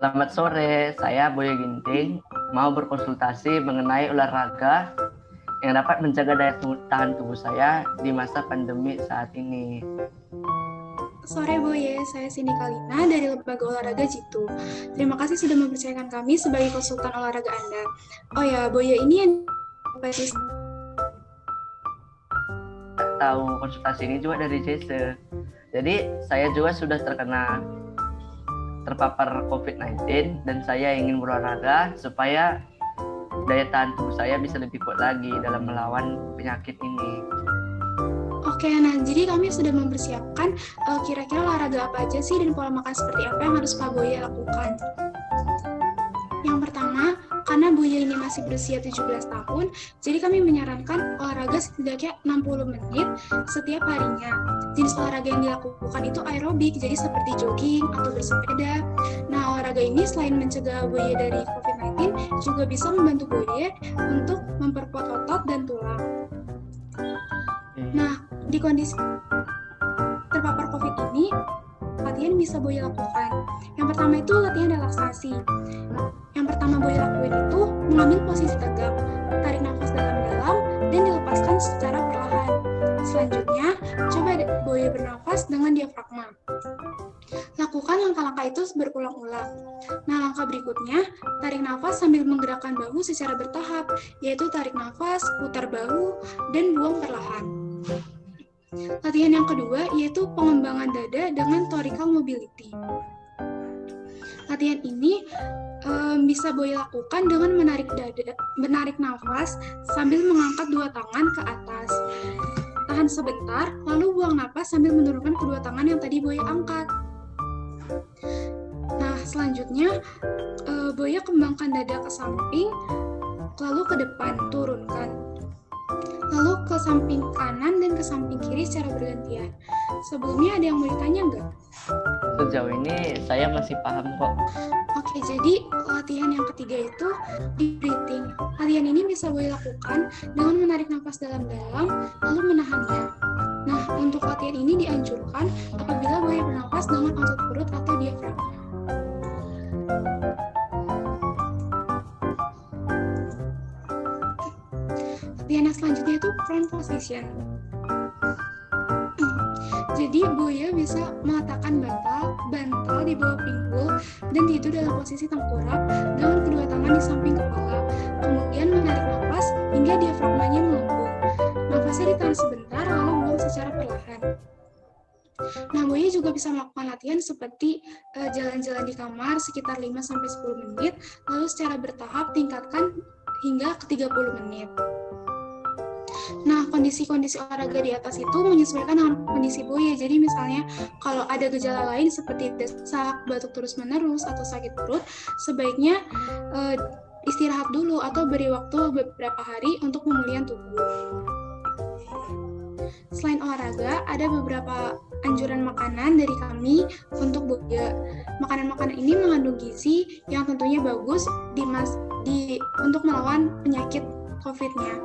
Selamat sore, saya Boyo Ginting, mau berkonsultasi mengenai olahraga yang dapat menjaga daya tahan tubuh saya di masa pandemi saat ini. Sore Boye, saya Cindy Kalina dari Lembaga Olahraga Jitu. Terima kasih sudah mempercayakan kami sebagai konsultan olahraga Anda. Oh ya, Boye ini yang tahu konsultasi ini juga dari JSE. Jadi saya juga sudah terpapar COVID-19 dan saya ingin berolahraga supaya daya tahan tubuh saya bisa lebih kuat lagi dalam melawan penyakit ini. Oke, nah jadi kami sudah mempersiapkan kira-kira olahraga apa aja sih dan pola makan seperti apa yang harus Pak Boye lakukan. Yang pertama, karena Boye ini masih berusia 17 tahun, jadi kami menyarankan olahraga setidaknya 60 menit setiap harinya. Jenis olahraga yang dilakukan itu aerobik, jadi seperti jogging atau bersepeda. Nah, olahraga ini selain mencegah Boye dari COVID-19, juga bisa membantu Boye untuk memperkuat otot dan tulang. Nah, di kondisi terpapar COVID ini, latihan bisa Boye lakukan. Yang pertama itu latihan relaksasi. Yang pertama Boye lakuin itu mengambil posisi tegak, tarik nafas dalam-dalam, dan dilepaskan secara perlahan. Selanjutnya, coba Boye bernafas dengan diafragma. Lakukan langkah-langkah itu berulang-ulang. Nah, langkah berikutnya, tarik nafas sambil menggerakkan bahu secara bertahap, yaitu tarik nafas, putar bahu, dan buang perlahan. Latihan yang kedua yaitu pengembangan dada dengan thoracic mobility. Latihan ini bisa Boye lakukan dengan menarik nafas sambil mengangkat dua tangan ke atas. Tahan sebentar, lalu buang napas sambil menurunkan kedua tangan yang tadi Boye angkat. Nah, selanjutnya Boye kembangkan dada ke samping, lalu ke depan, turunkan. Lalu ke samping kanan dan ke samping kiri secara bergantian. Sebelumnya ada yang mau ditanya nggak? Sejauh ini saya masih paham kok. Oke, jadi latihan yang ketiga itu deep breathing. Latihan ini bisa Boye lakukan dengan menarik nafas dalam-dalam lalu menahannya. Nah, untuk latihan ini dianjurkan apabila Boye bernafas dengan otot perut atau diafragma. Latihan yang selanjutnya itu front position. Jadi Boye bisa meletakkan bantal di bawah pinggul dan tidur dalam posisi tengkurap dengan kedua tangan di samping kepala. Kemudian menarik nafas hingga diafragmanya melambung. Nafasnya ditahan sebentar lalu buang secara perlahan. Nah, Boye juga bisa melakukan latihan seperti jalan-jalan di kamar sekitar 5-10 menit, lalu secara bertahap tingkatkan hingga ke 30 menit. Nah, kondisi-kondisi olahraga di atas itu menyesuaikan dengan kondisi Boye. Jadi misalnya kalau ada gejala lain seperti desak, batuk terus-menerus, atau sakit perut, sebaiknya istirahat dulu atau beri waktu beberapa hari untuk pemulihan tubuh. Selain olahraga, ada beberapa anjuran makanan dari kami untuk Boye. Makanan-makanan ini mengandung gizi yang tentunya bagus untuk melawan penyakit COVID-nya.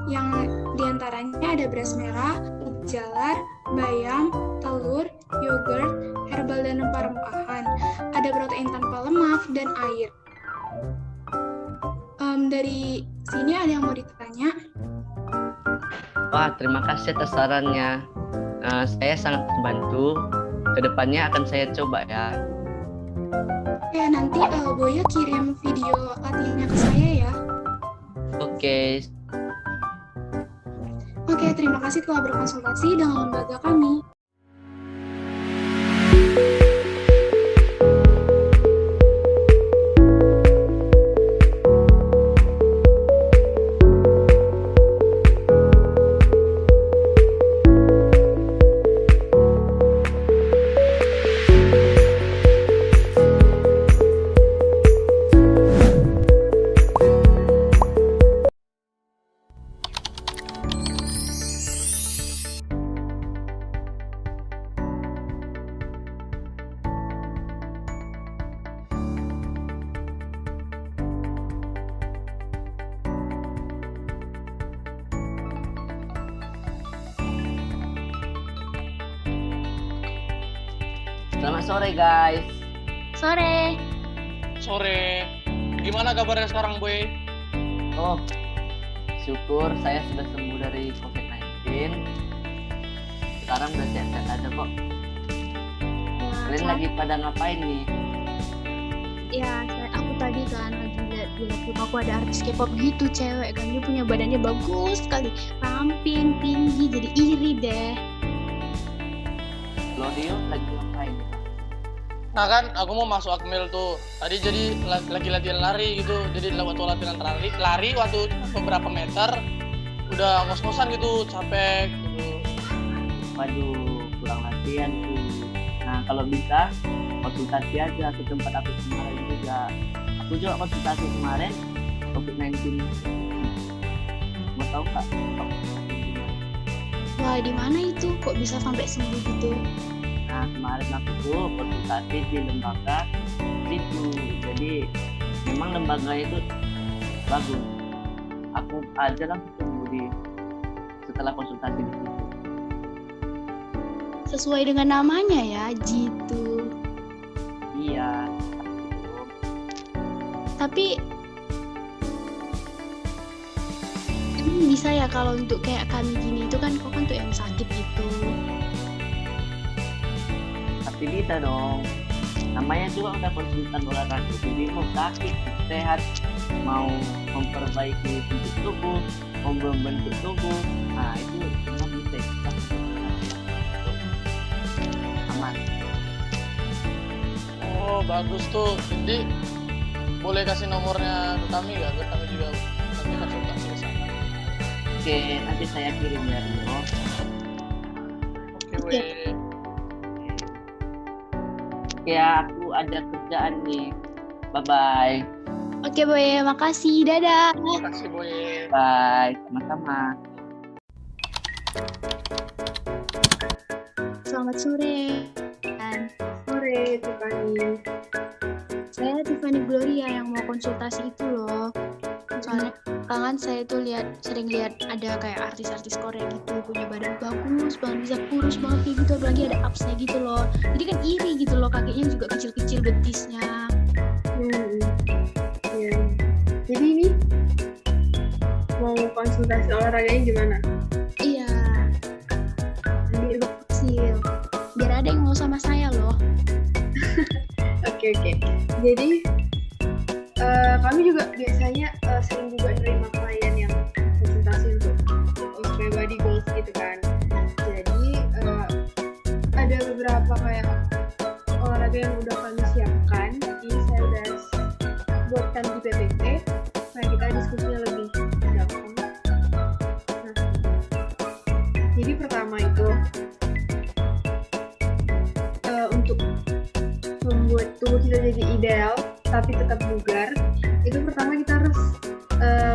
Yang diantaranya ada beras merah, jalar, bayam, telur, yogurt, herbal dan rempah-rempahan. Ada protein tanpa lemak dan air. Dari sini ada yang mau ditanya? Wah, terima kasih atas sarannya. Saya sangat terbantu. Kedepannya akan saya coba ya. Ya, nanti Boya kirim video latihannya ke saya ya. Oke, terima kasih telah berkonsultasi dengan lembaga kami. Selamat sore guys. Sore. sore. Gimana kabarnya sekarang, Boy? Oh, syukur saya sudah sembuh dari COVID-19. Sekarang udah sehat-sehat aja kok. Kalian lagi pada ngapain nih? Ya, aku tadi kan lagi lihat di laptop aku ada artis K-pop gitu, cewek kan, dia punya badannya bagus sekali, ramping, tinggi, jadi iri deh. Claudio lagi ngapain? Nah kan, aku mau masuk Akmil tuh. Tadi jadi lagi latihan lari gitu. Jadi waktu latihan lari waktu beberapa meter, udah ngos-ngosan gitu, capek gitu. Waduh, kurang latihan tuh. Nah, kalau bisa konsultasi aja ke tempat aku kemarin juga. Aku juga konsultasi kemarin COVID-19. Mau tahu nggak? Wah, di mana itu? Kok bisa sampai sembuh gitu? Nah, kemarin aku tuh konsultasi di lembaga situ. Jadi memang lembaga itu bagus. Aku aja langsung sembuh setelah konsultasi di situ. Sesuai dengan namanya ya, gitu. Iya. Tapi emang bisa ya kalau untuk kayak kami gini itu kan kok kan tuh yang sakit gitu. Tapi bisa dong. Namanya juga udah konsultan olahraga. Jadi mau sakit, sehat, mau memperbaiki bentuk tubuh, mau membentuk tubuh. Nah, itu semua bisa. Aman. Oh, bagus tuh. Jadi boleh kasih nomornya ke kami nggak? Biar kami juga nanti konsultasi ke sana. Oke, nanti saya kirim ya, Rio. Oke, weh. Ya, aku ada kerjaan nih. Bye-bye. Oke, Boy, makasih. Dadah. Terima kasih, Boy. Bye. Sama-sama. Selamat sore. Sore, Tiffany. Saya Tiffany Gloria yang mau konsultasi itu loh. Soalnya kan saya tuh sering lihat ada kayak artis-artis Korea gitu punya badan bagus banget, bisa kurus banget kayak gitu, apalagi ada absnya gitu loh. Jadi kan iri gitu loh, kakinya juga kecil-kecil betisnya. Iya. Jadi ini mau konsultasi olahraganya gimana? Iya. Biar kecil. Biar ada yang mau sama saya loh. Oke. Jadi kami juga biasanya sering juga nerima klien yang konsultasi untuk supaya body goals gitu kan. Jadi ada beberapa kayak olahraga yang udah kami siapkan. Ini saya udah buatkan di PPT supaya kita diskusinya lebih gampang. Nah, jadi pertama itu untuk membuat tubuh kita jadi ideal tapi tetap bugar, itu pertama kita harus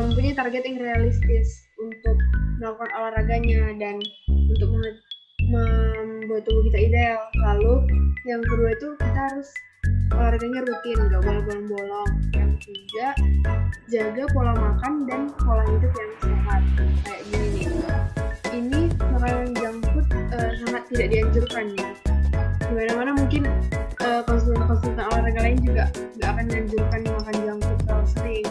mempunyai target yang realistis untuk melakukan olahraganya dan untuk membuat tubuh kita ideal. Lalu yang kedua itu kita harus olahraganya rutin, gak boleh bolong-bolong. Yang ketiga, jaga pola makan dan pola hidup yang sehat. Kayak gini nih, ini makanan junk food sangat tidak dianjurkan ya. Dimana-mana mungkin konsultan olahraga lain juga nggak akan menganjurkan makan junk food terlalu sering.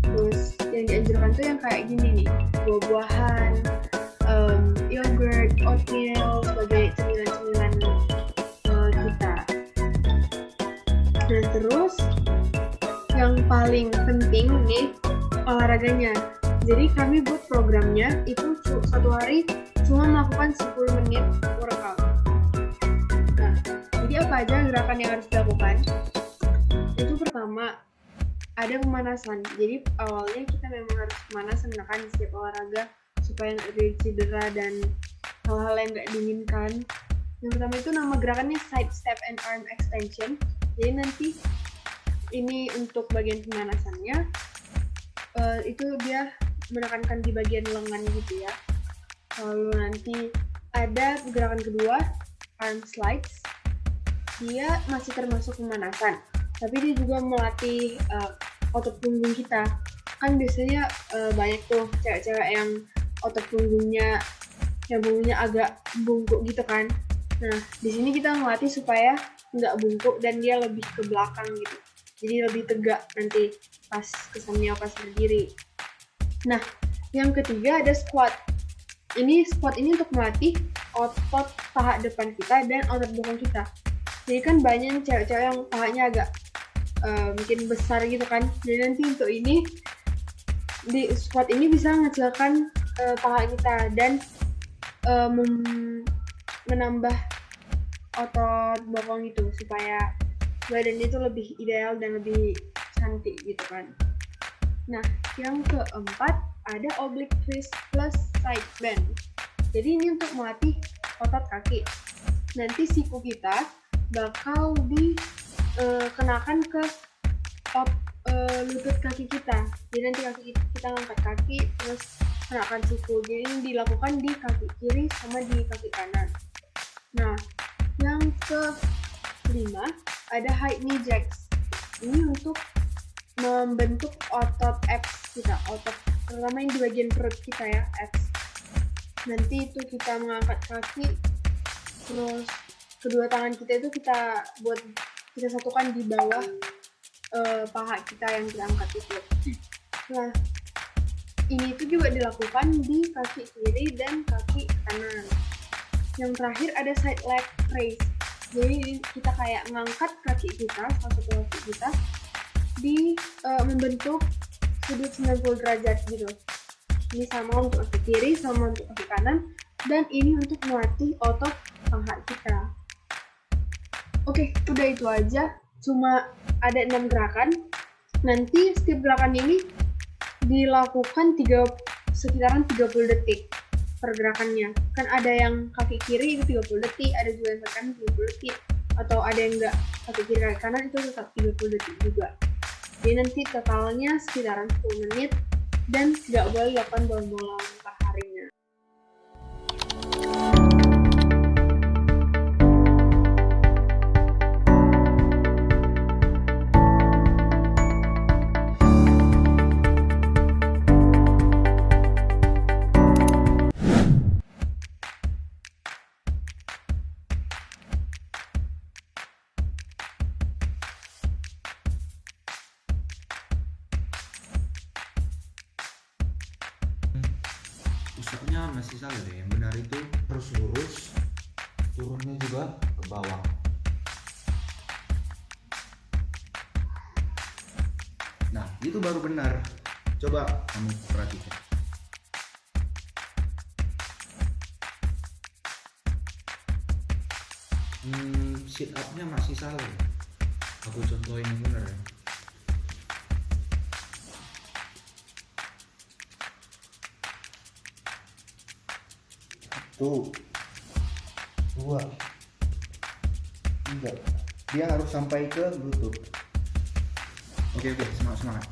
Terus yang dianjurkan tuh yang kayak gini nih, buah-buahan, yogurt, oatmeal sebagai cemilan-cemilan kita. Dan terus yang paling penting nih olahraganya. Jadi kami buat programnya itu satu hari cuma melakukan 10 menit workout. Nah, jadi apa aja gerakan yang harus dilakukan? Itu pertama, ada pemanasan. Jadi awalnya kita memang harus pemanasan kan di setiap olahraga supaya nggak terjadi cedera dan hal-hal yang nggak diinginkan. Yang pertama itu nama gerakannya side step and arm extension. Jadi nanti ini untuk bagian pemanasannya itu dia menekankan di bagian lengan gitu ya. Lalu nanti ada gerakan kedua, arm slides. Dia masih termasuk pemanasan, tapi dia juga melatih otot punggung kita. Kan biasanya banyak tuh cewek-cewek yang otot punggungnya agak bungkuk gitu kan. Nah, di sini kita melatih supaya nggak bungkuk dan dia lebih ke belakang gitu. jadi lebih tegak nanti pas kesannya pas berdiri. Nah, yang ketiga ada squat. Squat ini untuk melatih otot paha depan kita dan otot bokong kita. Jadi kan banyak cewek-cewek yang pahanya agak mungkin besar gitu kan. Jadi nanti untuk ini di squat ini bisa mengecilkan paha kita dan menambah otot bokong itu supaya badan itu lebih ideal dan lebih cantik gitu kan. Nah, yang keempat ada oblique twist plus side bend. Jadi ini untuk melatih otot kaki. Nanti siku kita bakal dikenakan ke lutut kaki kita. Jadi nanti kita ngangkat kaki terus kenakan siku. Jadi ini dilakukan di kaki kiri sama di kaki kanan. Nah, yang kelima ada high knee jacks. Ini untuk membentuk otot abs kita, otot terutama yang di bagian perut kita ya, abs. Nanti itu kita mengangkat kaki, terus kedua tangan kita itu kita satukan di bawah paha kita yang kita angkat itu. Nah, ini itu juga dilakukan di kaki kiri dan kaki kanan. Yang terakhir ada side leg raise. Jadi kita kayak ngangkat kaki kita, salah satu kaki kita membentuk sudut 90 derajat gitu. Ini sama untuk kaki kiri, sama untuk kaki kanan, dan ini untuk melatih otot paha kita. Oke, udah itu aja. Cuma ada 6 gerakan. Nanti setiap gerakan ini dilakukan sekitaran 30 detik per gerakannya. Kan ada yang kaki kiri itu 30 detik, ada juga yang kaki kanan 30 detik, atau ada yang enggak kaki kiri kaki kanan itu tetap 30 detik juga. Jadi nanti totalnya sekitaran 10 menit dan nggak boleh dilakukan bolong-bolong per harinya. Pusatnya masih salah deh, yang benar itu harus lurus, turunnya juga ke bawah. Nah, itu baru benar. Coba kamu perhatikan. Sit up-nya masih salah. Aku contohin yang benar ya. Tuh, 2, 3. Dia harus sampai ke lutut. Oke, semangat.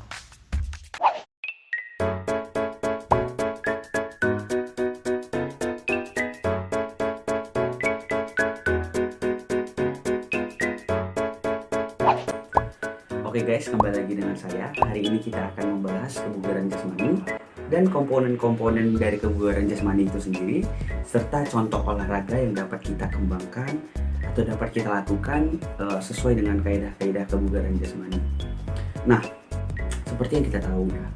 Oke guys, kembali lagi dengan saya. Hari ini kita akan membahas kebugaran jasmani dan komponen-komponen dari kebugaran jasmani itu sendiri, serta contoh olahraga yang dapat kita kembangkan atau dapat kita lakukan sesuai dengan kaidah-kaidah kebugaran jasmani. Nah, seperti yang kita tahu ya,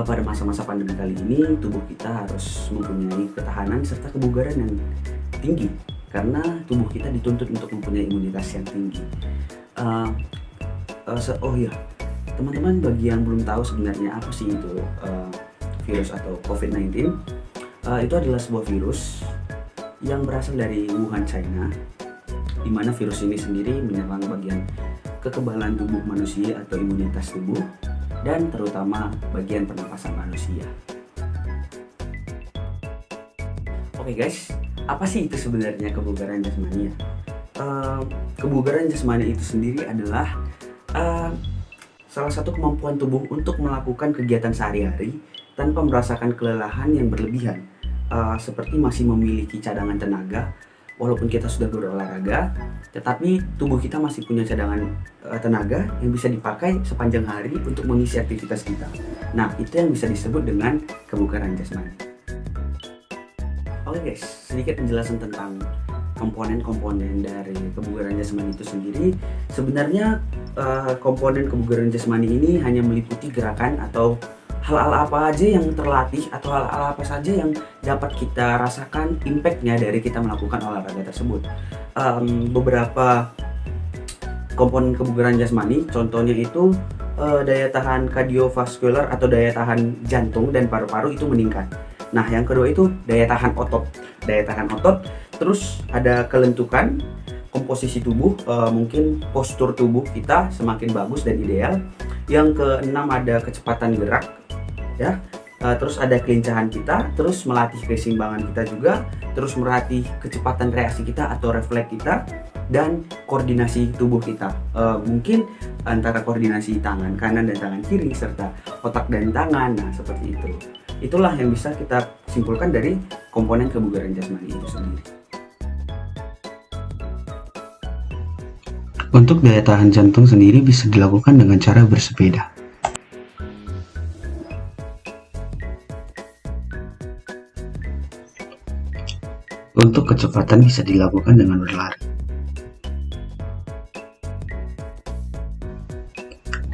pada masa-masa pandemi kali ini tubuh kita harus mempunyai ketahanan serta kebugaran yang tinggi karena tubuh kita dituntut untuk mempunyai imunitas yang tinggi. Oh iya, teman-teman, bagi yang belum tahu sebenarnya apa sih itu virus atau COVID-19, itu adalah sebuah virus yang berasal dari Wuhan, China, di mana virus ini sendiri menyerang bagian kekebalan tubuh manusia atau imunitas tubuh, dan terutama bagian pernapasan manusia. Oke guys, apa sih itu sebenarnya kebugaran jasmani ya? Kebugaran jasmani itu sendiri adalah salah satu kemampuan tubuh untuk melakukan kegiatan sehari-hari tanpa merasakan kelelahan yang berlebihan, seperti masih memiliki cadangan tenaga walaupun kita sudah berolahraga, tetapi tubuh kita masih punya cadangan tenaga yang bisa dipakai sepanjang hari untuk mengisi aktivitas kita. Nah, itu yang bisa disebut dengan kebugaran jasmani. Oke guys, sedikit penjelasan tentang komponen-komponen dari kebugaran jasmani itu sendiri. Sebenarnya komponen kebugaran jasmani ini hanya meliputi gerakan atau hal-hal apa aja yang terlatih atau hal-hal apa saja yang dapat kita rasakan impact-nya dari kita melakukan olahraga tersebut. Beberapa komponen kebugaran jasmani, contohnya itu daya tahan kardiovaskular atau daya tahan jantung dan paru-paru itu meningkat. Nah, yang kedua itu daya tahan otot. Daya tahan otot, terus ada kelentukan, komposisi tubuh, mungkin postur tubuh kita semakin bagus dan ideal. Yang keenam ada kecepatan gerak, ya. Terus ada kelincahan kita, terus melatih keseimbangan kita juga, terus melatih kecepatan reaksi kita atau refleks kita, dan koordinasi tubuh kita. Mungkin antara koordinasi tangan kanan dan tangan kiri serta otak dan tangan. Nah, seperti itu. Itulah yang bisa kita simpulkan dari komponen kebugaran jasmani itu sendiri. Untuk daya tahan jantung sendiri bisa dilakukan dengan cara bersepeda. Untuk kecepatan bisa dilakukan dengan berlari.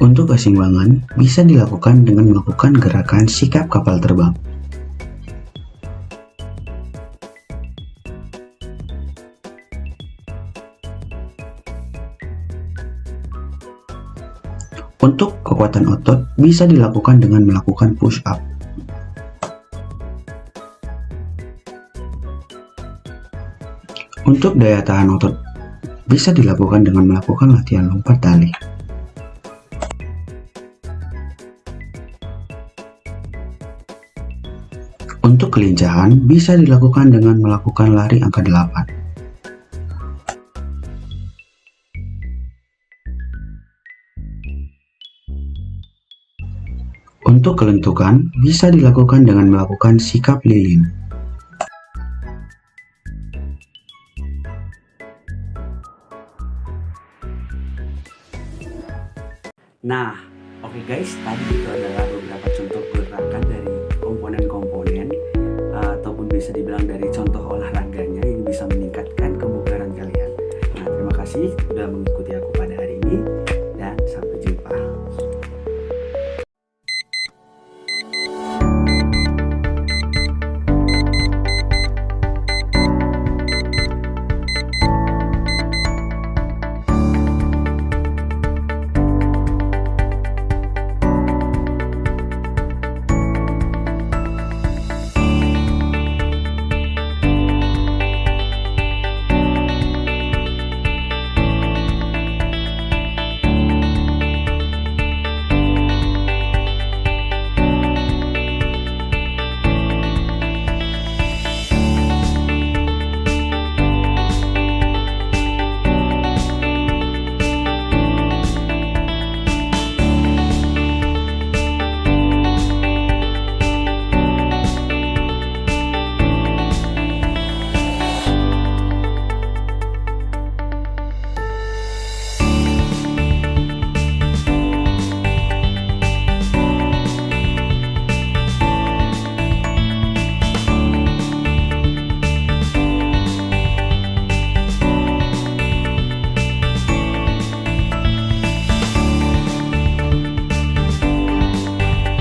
Untuk keseimbangan bisa dilakukan dengan melakukan gerakan sikap kapal terbang. Untuk kekuatan otot bisa dilakukan dengan melakukan push up. Untuk daya tahan otot bisa dilakukan dengan melakukan latihan lompat tali. Untuk kelincahan bisa dilakukan dengan melakukan lari angka 8. Untuk kelentukan bisa dilakukan dengan melakukan sikap lilin. Nah, oke guys, tadi itu adalah beberapa contoh gerakan dari komponen-komponen ataupun bisa dibilang dari contoh olahraganya